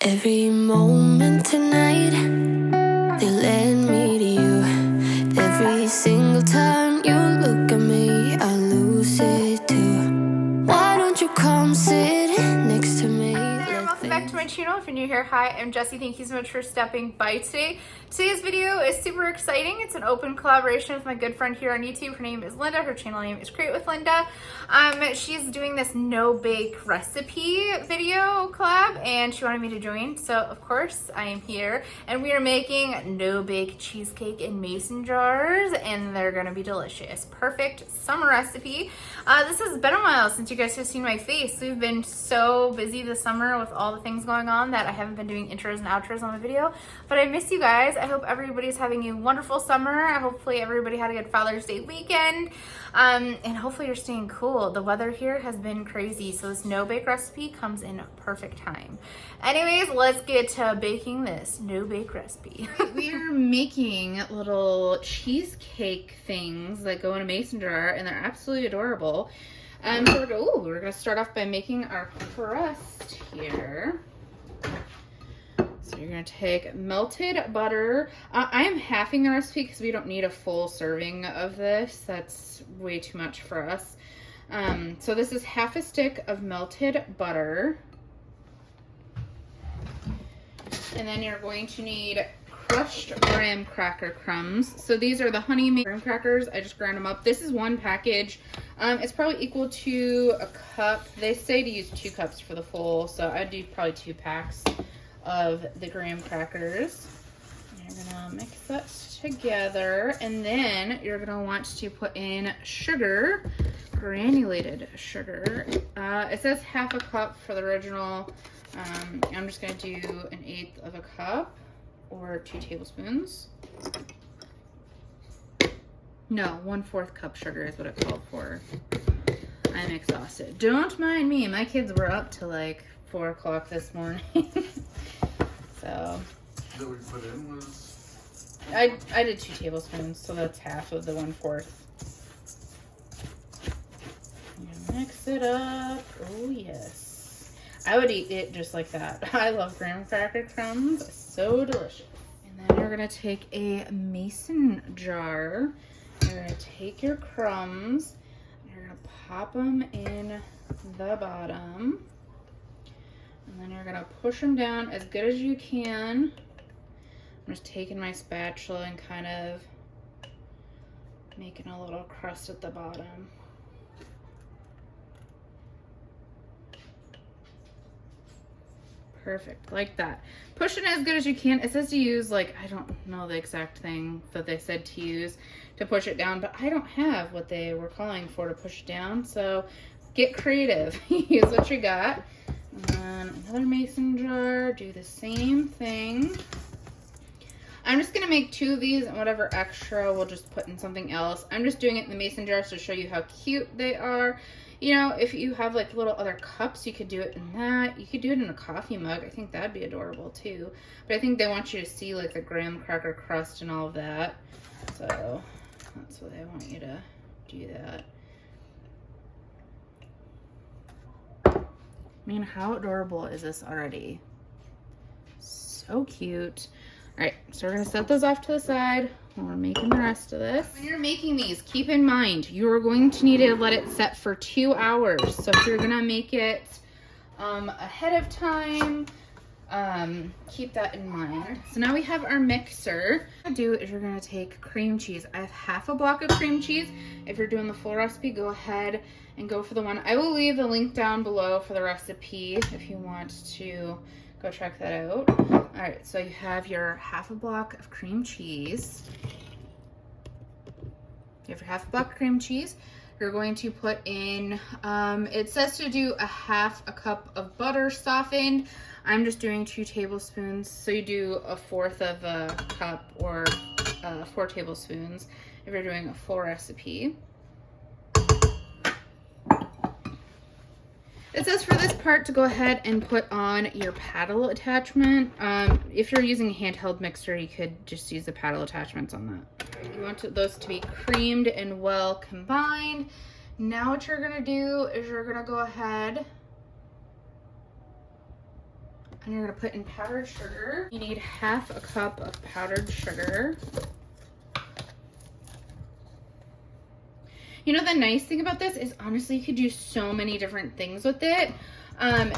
Every moment tonight, they led me to you. Every single time you look at me, I lose it too. Why don't you come sit next to me? Welcome back to my channel. If you're new here, hi, I'm Jessie. Thank you so much for stopping by today. Today's video is super exciting. It's an open collaboration with my good friend here on YouTube. Her name is Linda. Her channel name is Create with Linda. She's doing this no-bake recipe video collab, and she wanted me to join. So, of course, I am here. And we are making no-bake cheesecake in mason jars, and they're going to be delicious. Perfect summer recipe. This has been a while since you guys have seen my face. We've been so busy this summer with all the things going on that I haven't been doing intros and outros on the video, but I miss you guys. I hope everybody's having a wonderful summer. Hopefully everybody had a good Father's Day weekend, and hopefully you're staying cool. The weather here has been crazy, so this no-bake recipe comes in perfect time. Anyways, let's get to baking this no-bake recipe. We are making little cheesecake things that go in a mason jar, and they're absolutely adorable. So we're gonna start off by making our crust here. So you're gonna take melted butter. I am halving the recipe because we don't need a full serving of this. That's way too much for us. So this is half a stick of melted butter. And then you're going to need crushed graham cracker crumbs. So these are the honey graham crackers. I just ground them up. This is one package. It's probably equal to a cup. They say to use 2 cups for the full, so I'd do probably 2 packs of the graham crackers. You're gonna mix that together, and then you're gonna want to put in sugar, granulated sugar. It says half a cup for the original. I'm just gonna do 1/8 of a cup, or 2 tablespoons. No, 1/4 cup sugar is what it called for. I'm exhausted. Don't mind me. My kids were up till like 4 o'clock this morning. So. That we put in was? I did 2 tablespoons, so that's half of the 1/4. Mix it up. Oh yes. I would eat it just like that. I love graham cracker crumbs. So delicious. And then you're gonna take a mason jar. You're gonna take your crumbs. You're gonna pop them in the bottom. And then you're gonna push them down as good as you can. I'm just taking my spatula and kind of making a little crust at the bottom. Perfect, like that. Push it as good as you can. It says to use, like, I don't know the exact thing that they said to use to push it down, but I don't have what they were calling for to push it down, so get creative. Use what you got. And then another mason jar, do the same thing. I'm just gonna make 2 of these, and whatever extra we'll just put in something else. I'm just doing it in the mason jar to show you how cute they are. You know, if you have like little other cups, you could do it in that. You could do it in a coffee mug. I think that'd be adorable too. But I think they want you to see like the graham cracker crust and all of that. So that's what they want you to do that. Man, how adorable is this already? So cute. All right, so we're gonna set those off to the side while we're making the rest of this. When you're making these, keep in mind, you're going to need to let it set for 2 hours. So if you're gonna make it ahead of time, keep that in mind. So now we have our mixer. What you're gonna do is you're gonna take cream cheese. I have half a block of cream cheese. If you're doing the full recipe, go ahead and go for the one. I will leave the link down below for the recipe if you want to go check that out. All right, so you have your half a block of cream cheese. You have your half a block of cream cheese. You're going to put in, it says to do a half a cup of butter softened. I'm just doing 2 tablespoons. So you do 1/4 of a cup, or 4 tablespoons if you're doing a full recipe. It says for this part to go ahead and put on your paddle attachment. If you're using a handheld mixer, you could just use the paddle attachments on that. You want those to be creamed and well combined. Now what you're gonna do is you're gonna go ahead And you're gonna put in powdered sugar. You need 1/2 cup of powdered sugar. You know, the nice thing about this is honestly you could do so many different things with it.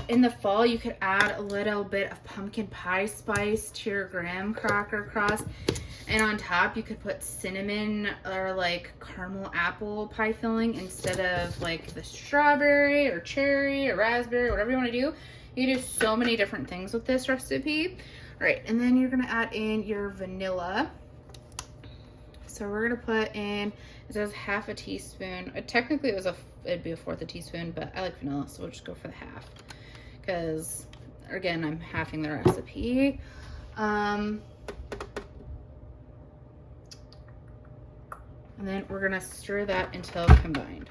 In the fall, you could add a little bit of pumpkin pie spice to your graham cracker crust. And on top, you could put cinnamon or like caramel apple pie filling instead of like the strawberry or cherry or raspberry, whatever you want to do. You can do so many different things with this recipe. All right, and then you're gonna add in your vanilla. So we're gonna put in, it says 1/2 teaspoon. Technically it'd be a 1/4 teaspoon, but I like vanilla, so we'll just go for the 1/2. Because again, I'm halving the recipe. And then we're gonna stir that until combined.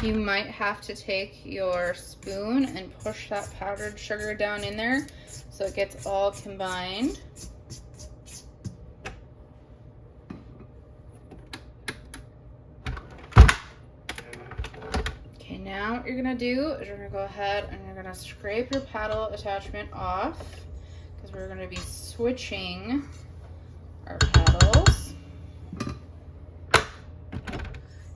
You might have to take your spoon and push that powdered sugar down in there so it gets all combined. Okay, now what you're gonna do is you're gonna go ahead and you're gonna scrape your paddle attachment off because we're gonna be switching our paddles.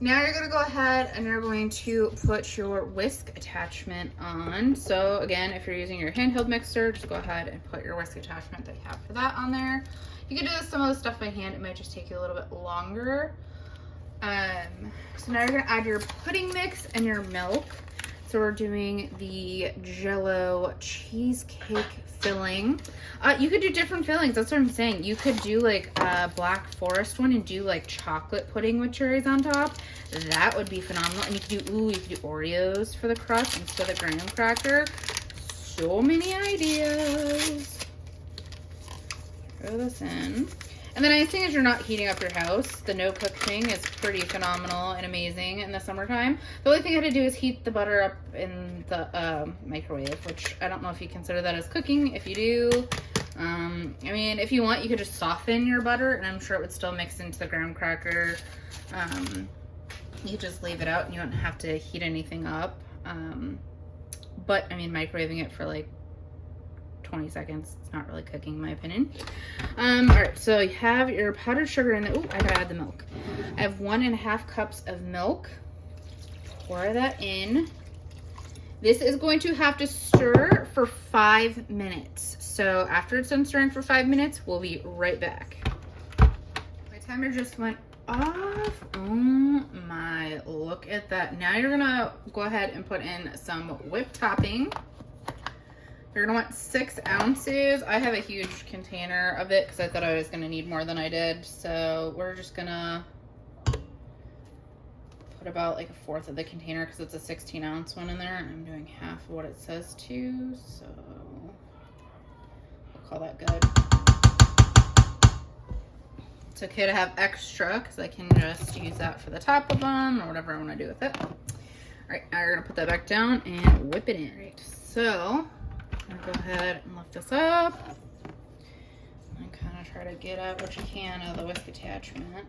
Now you're gonna go ahead and you're going to put your whisk attachment on. So again, if you're using your handheld mixer, just go ahead and put your whisk attachment that you have for that on there. You can do some of the stuff by hand. It might just take you a little bit longer. So now you're gonna add your pudding mix and your milk. So we're doing the Jello cheesecake filling. You could do different fillings. That's what I'm saying. You could do like a Black Forest one and do like chocolate pudding with cherries on top. That would be phenomenal. And you could do, you could do Oreos for the crust instead of graham cracker. So many ideas. Throw this in. And the nice thing is you're not heating up your house. The no-cook thing is pretty phenomenal and amazing in the summertime. The only thing I had to do is heat the butter up in the microwave, which I don't know if you consider that as cooking. If you do, I mean, if you want, you could just soften your butter, and I'm sure it would still mix into the graham cracker. You just leave it out, and you don't have to heat anything up. But, I mean, microwaving it for, like, 20 seconds. It's not really cooking, in my opinion. All right, so you have your powdered sugar in there. Oh, I gotta add the milk. I have 1.5 cups of milk. Pour that in. This is going to have to stir for 5 minutes. So after it's done stirring for 5 minutes, we'll be right back. My timer just went off. Oh my, look at that. Now you're gonna go ahead and put in some whipped topping. You're gonna want 6 ounces. I have a huge container of it because I thought I was gonna need more than I did. So we're just gonna put about like 1/4 of the container because it's a 16-ounce one in there. I'm doing half of what it says to, so we'll call that good. It's okay to have extra because I can just use that for the top of them or whatever I want to do with it. All right, now you're gonna put that back down and whip it in. All right, so I'm gonna go ahead and lift this up and kind of try to get out what you can out of the whisk attachment.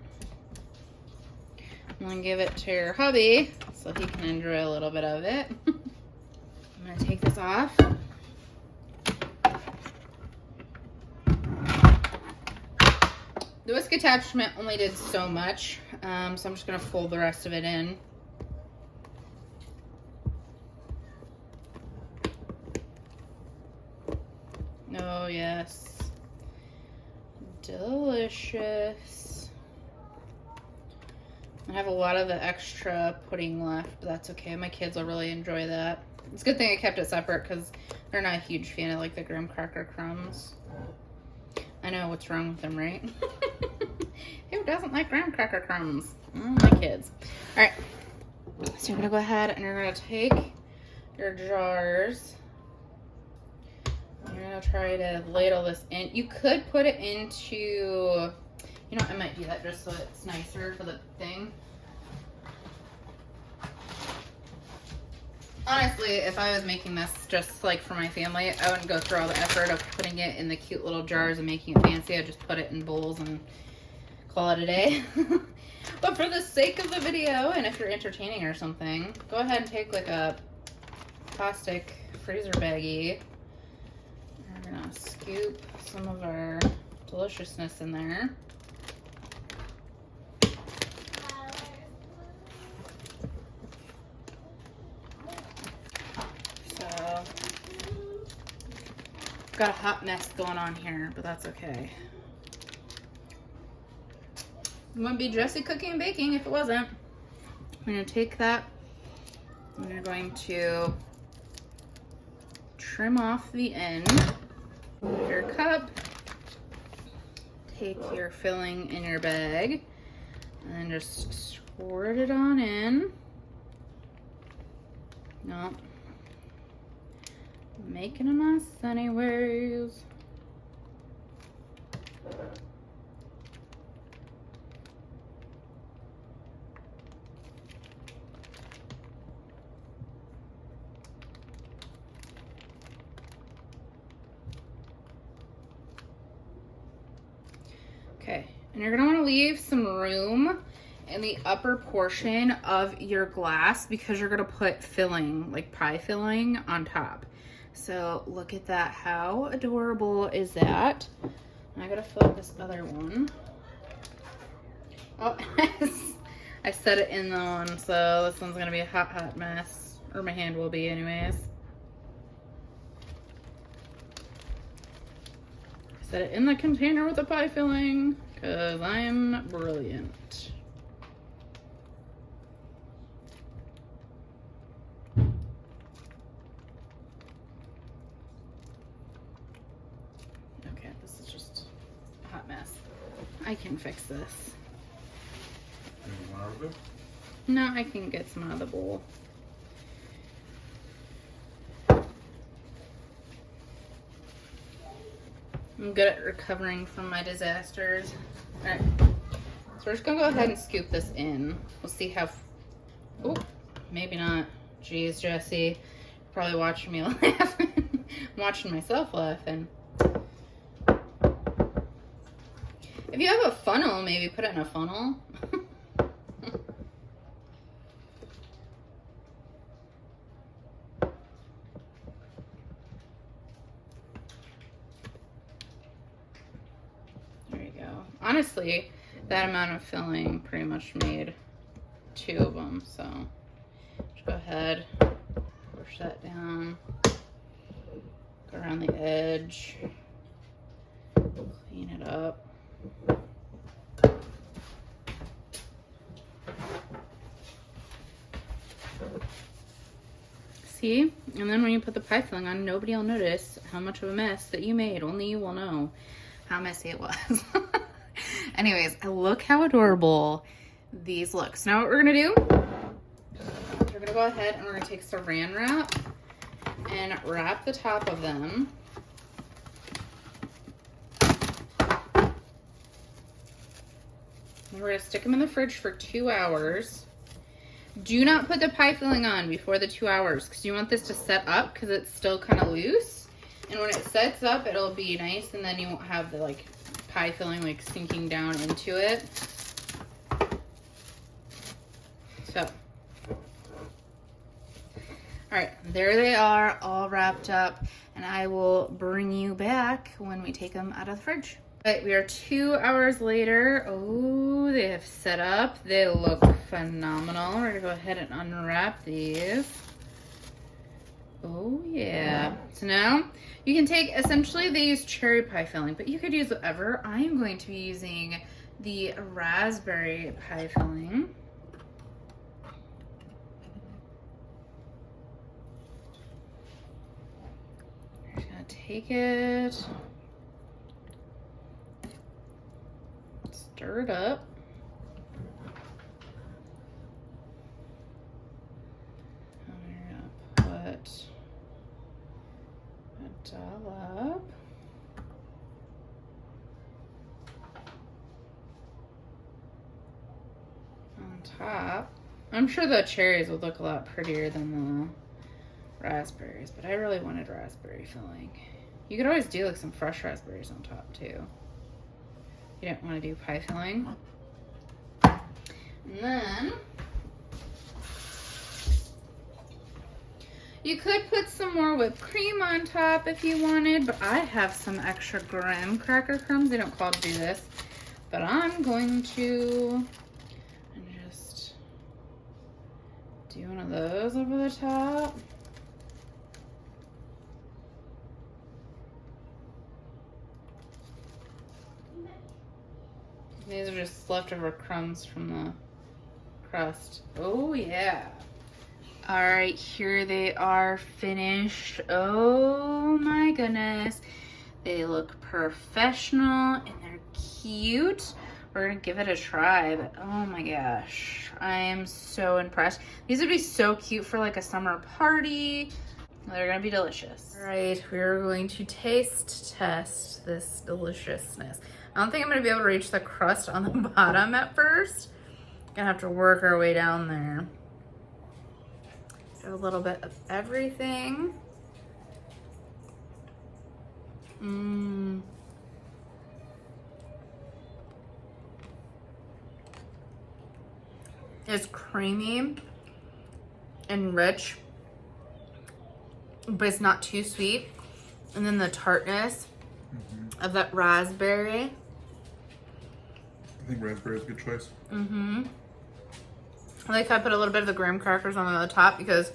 And then give it to your hubby so he can enjoy a little bit of it. I'm gonna take this off. The whisk attachment only did so much, so I'm just gonna fold the rest of it in. Oh yes, delicious. I have a lot of the extra pudding left, but that's okay. My kids will really enjoy that. It's a good thing I kept it separate because they're not a huge fan of like the graham cracker crumbs. I know what's wrong with them, right? Who doesn't like graham cracker crumbs? My kids. All right, so you're gonna go ahead and you're gonna take your jars. You're gonna try to ladle this in. You could put it into, you know, I might do that just so it's nicer for the thing. Honestly, if I was making this just like for my family, I wouldn't go through all the effort of putting it in the cute little jars and making it fancy. I'd just put it in bowls and call it a day. But for the sake of the video, and if you're entertaining or something, go ahead and take like a plastic freezer baggie. gonna scoop some of our deliciousness in there. So, got a hot mess going on here, but that's okay. It wouldn't be Jessi cooking and baking if it wasn't. I'm gonna take that and you're going to trim off the end of your cup. Take your filling in your bag and then just squirt it on in. No. Making a mess anyways. Okay, and you're gonna wanna leave some room in the upper portion of your glass because you're gonna put filling, like pie filling, on top. So look at that, how adorable is that? I gotta fill up this other one. Oh, I set it in the one, so this one's gonna be a hot mess, or my hand will be anyways. Set it in the container with the pie filling because I'm brilliant. Okay, this is just a hot mess. I can fix this. Any more of it? No, I can get some out of the bowl. I'm good at recovering from my disasters. All right, so we're just gonna go ahead and scoop this in. We'll see how, oh, maybe not. Jeez, Jessi, probably watching me laugh. I'm watching myself laughing. If you have a funnel, maybe put it in a funnel. Honestly, that amount of filling pretty much made 2 of them, so just go ahead, push that down, go around the edge, clean it up. See? And then when you put the pie filling on, nobody will notice how much of a mess that you made. Only you will know how messy it was. Anyways, look how adorable these look. So now what we're gonna do, we're gonna go ahead and we're gonna take saran wrap and wrap the top of them. And we're gonna stick them in the fridge for 2 hours. Do not put the pie filling on before the 2 hours because you want this to set up because it's still kind of loose. And when it sets up, it'll be nice and then you won't have the like pie filling like sinking down into it. So, all right, there they are all wrapped up and I will bring you back when we take them out of the fridge. All right, we are 2 hours later. Oh, they have set up. They look phenomenal. We're gonna go ahead and unwrap these. Oh yeah. So now you can take, essentially they use cherry pie filling, but you could use whatever. I am going to be using the raspberry pie filling. I'm just gonna take it, stir it up. And we're gonna put a dollop on top. I'm sure the cherries would look a lot prettier than the raspberries, but I really wanted raspberry filling. You could always do like some fresh raspberries on top too. You don't want to do pie filling. And then You could put some more whipped cream on top if you wanted, but I have some extra graham cracker crumbs. They don't call to do this, but I'm going to just do one of those over the top. These are just leftover crumbs from the crust. Oh yeah. All right, here they are finished. Oh my goodness. They look professional and they're cute. We're gonna give it a try, but oh my gosh, I am so impressed. These would be so cute for like a summer party. They're gonna be delicious. All right, we're going to taste test this deliciousness. I don't think I'm gonna be able to reach the crust on the bottom at first. Gonna have to work our way down there. Do a little bit of everything. It's creamy and rich, but it's not too sweet. And then the tartness of that raspberry. I think raspberry is a good choice. I like I put a little bit of the graham crackers on the top because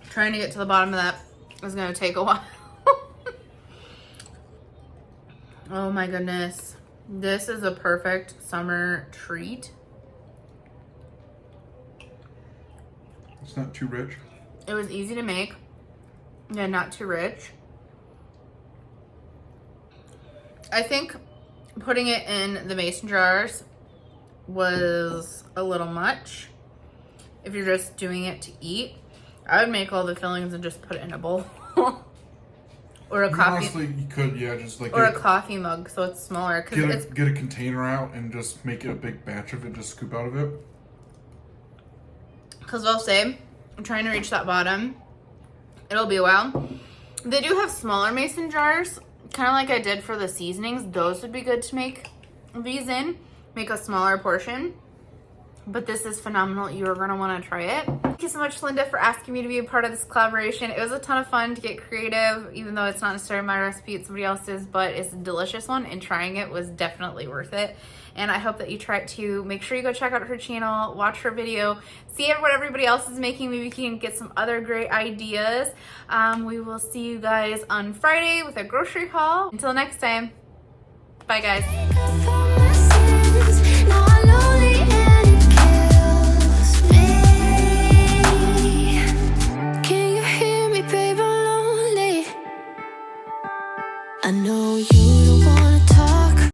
trying to get to the bottom of that is going to take a while. Oh my goodness. This is a perfect summer treat. It's not too rich. It was easy to make. Yeah, not too rich. I think putting it in the mason jars was a little much. If you're just doing it to eat, I would make all the fillings and just put it in a bowl. Or a coffee. Honestly, you could, yeah, just like or a coffee mug, so it's smaller. Get a container out and just make it a big batch of it. Just scoop out of it. Because I'll say, I'm trying to reach that bottom. It'll be a while. They do have smaller mason jars, kind of like I did for the seasonings. Those would be good to make these in. Make a smaller portion. But this is phenomenal. You're going to want to try it. Thank you so much, Linda, for asking me to be a part of this collaboration. It was a ton of fun to get creative, even though it's not necessarily my recipe, it's somebody else's, but it's a delicious one, and trying it was definitely worth it. And I hope that you try it too. Make sure you go check out her channel, watch her video, see what everybody else is making. Maybe you can get some other great ideas. We will see you guys on Friday with a grocery haul. Until next time, bye guys. I know you don't want